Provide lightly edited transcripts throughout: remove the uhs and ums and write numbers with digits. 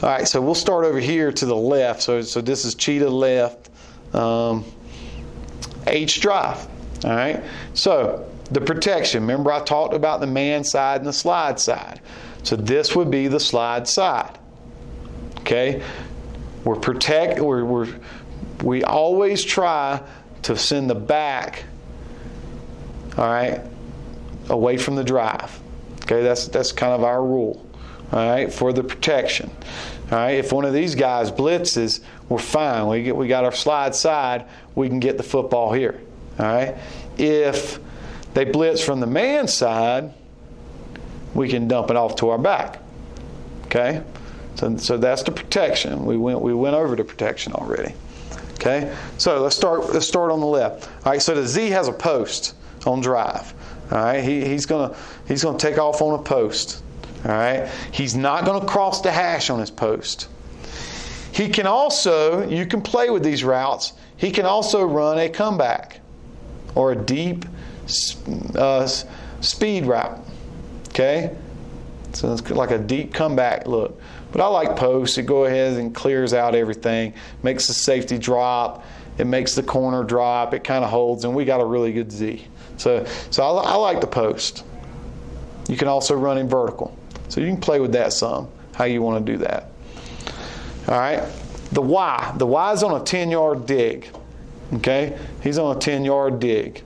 All right, so we'll start over here to the left. So this is cheetah left, H drive. All right, so the protection. Remember I talked about the man side and the slide side. So this would be the slide side. Okay, we always try to send the back, all right, away from the drive. Okay, that's kind of our rule. All right, for the protection. All right, if one of these guys blitzes, we're fine. We got our slide side. We can get the football here. All right. If they blitz from the man side, we can dump it off to our back. Okay. So that's the protection. We went over the protection already. Okay. So let's start on the left. All right. So the Z has a post on drive. All right. He's gonna take off on a post. All right. He's not going to cross the hash on his post. He can also, you can play with these routes. He can also run a comeback or a deep speed route. Okay. So it's like a deep comeback look. But I like posts. It goes ahead and clears out everything. Makes the safety drop. It makes the corner drop. It kind of holds, and we got a really good Z. So I like the post. You can also run in vertical. So you can play with that some, how you want to do that. All right. The Y. The Y is on a 10-yard dig. Okay. He's on a 10-yard dig.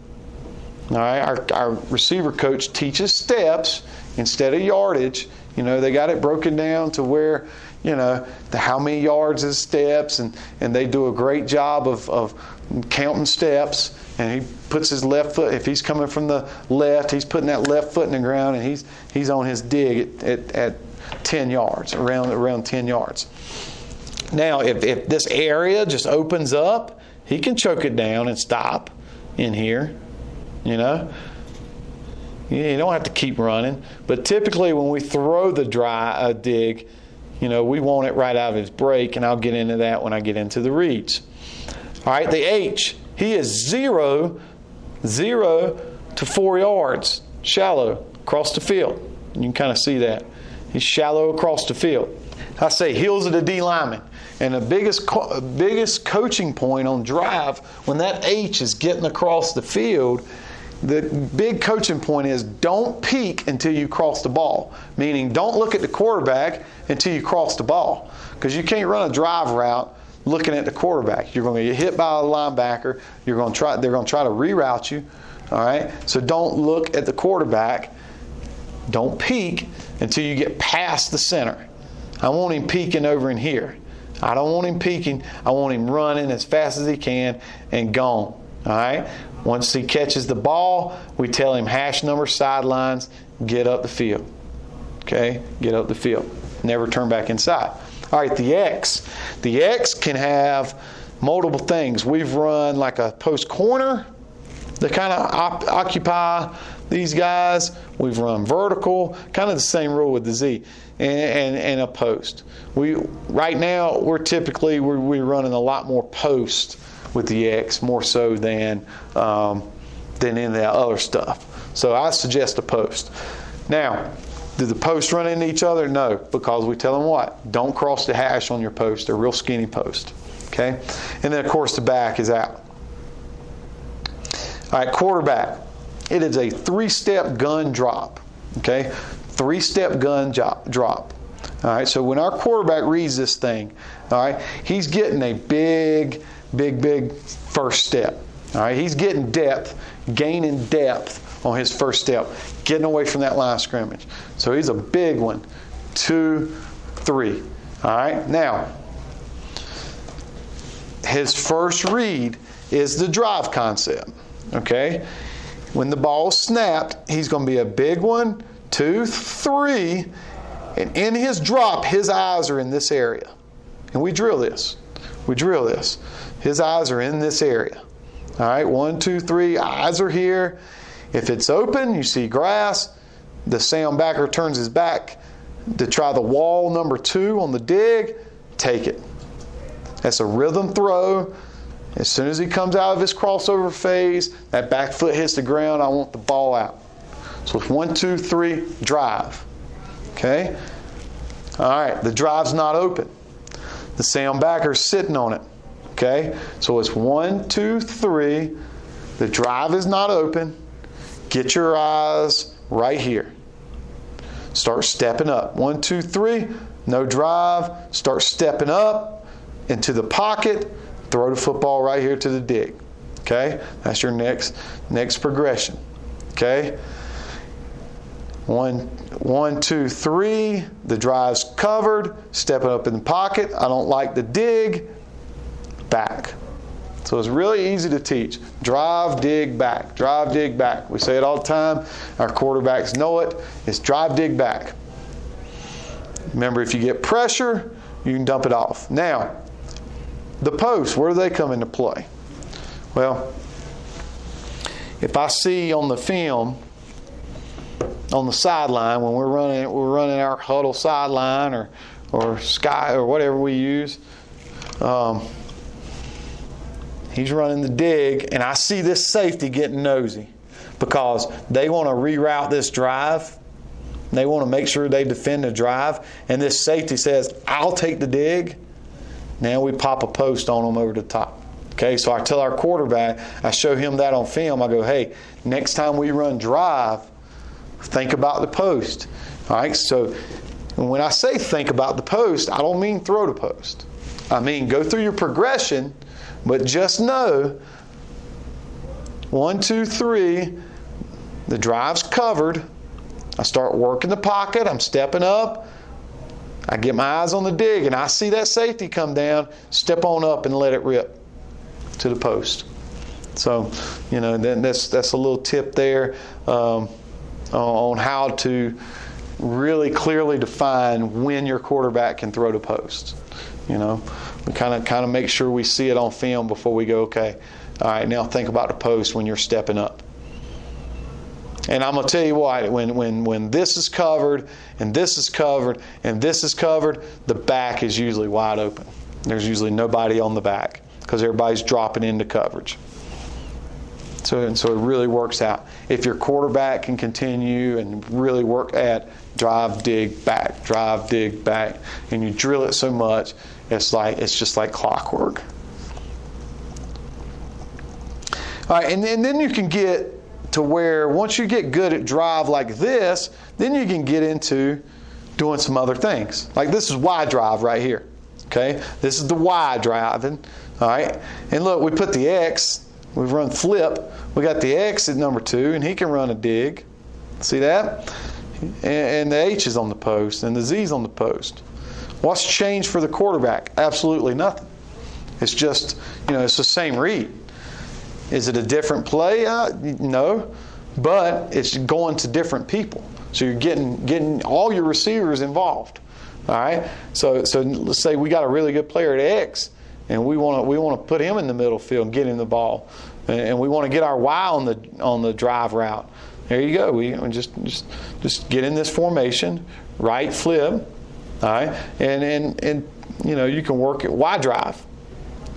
All right. Our receiver coach teaches steps instead of yardage. You know, they got it broken down to where, you know, how many yards is steps, and they do a great job of counting steps. And he puts his left foot, if he's coming from the left, he's putting that left foot in the ground, and he's on his dig at 10 yards, around 10 yards. Now, if this area just opens up, he can choke it down and stop in here, you know. You don't have to keep running. But typically when we throw the dig, you know, we want it right out of his break, and I'll get into that when I get into the reads. All right, the H. He is 0 to 4 yards, shallow, across the field. You can kind of see that. He's shallow across the field. I say heels of the D lineman. And the biggest coaching point on drive, when that H is getting across the field, the big coaching point is don't peek until you cross the ball. Meaning don't look at the quarterback until you cross the ball. Because you can't run a drive route looking at the quarterback. You're going to get hit by a linebacker. They're going to try to reroute you. All right? So don't look at the quarterback. Don't peek until you get past the center. I want him peeking over in here. I don't want him peeking. I want him running as fast as he can and gone. All right? Once he catches the ball, we tell him hash number, sidelines, get up the field. Okay? Get up the field. Never turn back inside. All right, the X. The X can have multiple things. We've run like a post corner to kind of occupy these guys. We've run vertical, kind of the same rule with the Z, and a post. Right now we're running a lot more post with the X, more so than in the other stuff. So I suggest a post. Now, do the posts run into each other? No, because we tell them what? Don't cross the hash on your post. They're real skinny post. Okay? And then, of course, the back is out. All right, quarterback. It is a 3-step gun drop. Okay? 3-step gun drop. All right, so when our quarterback reads this thing, all right, he's getting a big first step. All right, he's getting depth, gaining depth on his first step, getting away from that line of scrimmage. So he's a big one. 2, 3. All right, now his first read is the drive concept. Okay, when the ball's snapped, he's going to be a big 1, 2, 3, and in his drop, his eyes are in this area. And we drill this. His eyes are in this area. All right, 1, 2, 3, eyes are here. If it's open, you see grass, the sound backer turns his back to try the wall number 2 on the dig, take it. That's a rhythm throw. As soon as he comes out of his crossover phase, that back foot hits the ground, I want the ball out. So it's 1, 2, 3, drive. Okay? All right, the drive's not open. The sound backer's sitting on it. Okay, so it's 1, 2, 3. The drive is not open. Get your eyes right here. Start stepping up. 1, 2, 3. No drive. Start stepping up into the pocket. Throw the football right here to the dig. Okay, that's your next progression. Okay. 1, 2, 3. The drive's covered. Stepping up in the pocket. I don't like the dig. Back. So it's really easy to teach. Drive, dig, back. Drive, dig, back. We say it all the time. Our quarterbacks know it. It's drive, dig, back. Remember, if you get pressure, you can dump it off. Now, the posts, where do they come into play? Well, if I see on the film, on the sideline, when we're running our huddle sideline or sky or whatever we use, he's running the dig, and I see this safety getting nosy because they want to reroute this drive. They want to make sure they defend the drive, and this safety says, I'll take the dig. Now we pop a post on them over the top. Okay, so I tell our quarterback, I show him that on film. I go, hey, next time we run drive, think about the post. All right, so when I say think about the post, I don't mean throw the post. I mean go through your progression, but just know 1, 2, 3, the drive's covered. I start working the pocket. I'm stepping up. I get my eyes on the dig, and I see that safety come down. Step on up and let it rip to the post. So, then that's a little tip there on how to really clearly define when your quarterback can throw the post. We kind of make sure we see it on film before we go, okay, all right, now think about the post when you're stepping up. And I'm going to tell you what, when this is covered, and this is covered, and this is covered, the back is usually wide open. There's usually nobody on the back because everybody's dropping into coverage. So it really works out. If your quarterback can continue and really work at drive, dig, back, and you drill it so much, it's just like clockwork. All right, and then you can get to where once you get good at drive like this, then you can get into doing some other things. Like this is Y drive right here. Okay, this is the Y driving. All right, and look, we put the X. We've run flip. We got the X at number 2, and he can run a dig. See that? And the H is on the post, and the Z is on the post. What's changed for the quarterback? Absolutely nothing. It's just, it's the same read. Is it a different play? No, but it's going to different people. So you're getting all your receivers involved. All right. So let's say we got a really good player at X, and we want to put him in the middle field and get him the ball, and we want to get our Y on the drive route. There you go. We just get in this formation, right flip, all right, and you can work at Y drive.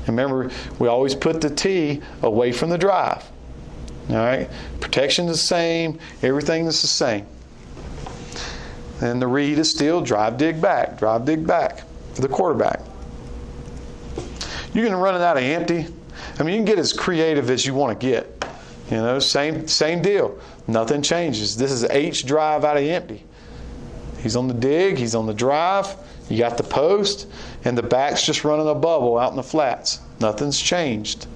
Remember, we always put the T away from the drive. All right, protection is the same, everything is the same. And the read is still drive, dig, back for the quarterback. You can run it out of empty. I mean, you can get as creative as you want to get. Same deal. Nothing changes. This is H drive out of empty. He's on the dig. He's on the drive. You got the post, and the back's just running a bubble out in the flats. Nothing's changed.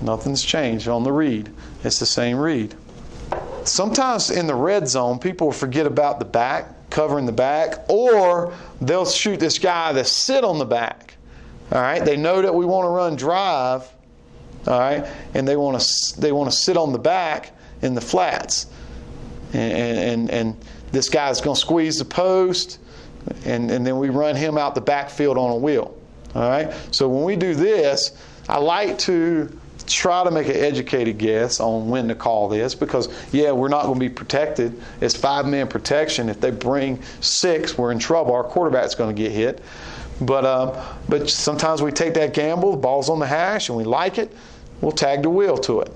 Nothing's changed on the read. It's the same read. Sometimes in the red zone, people forget about the back, covering the back, or they'll shoot this guy that sit on the back. All right, they know that we want to run drive. All right, and they want to sit on the back in the flats, and this guy's going to squeeze the post, and then we run him out the backfield on a wheel. All right, so when we do this, I like to try to make an educated guess on when to call this, because we're not going to be protected. It's 5-man protection. If they bring 6, we're in trouble. Our quarterback's going to get hit. But sometimes we take that gamble, the ball's on the hash, and we like it, we'll tag the wheel to it.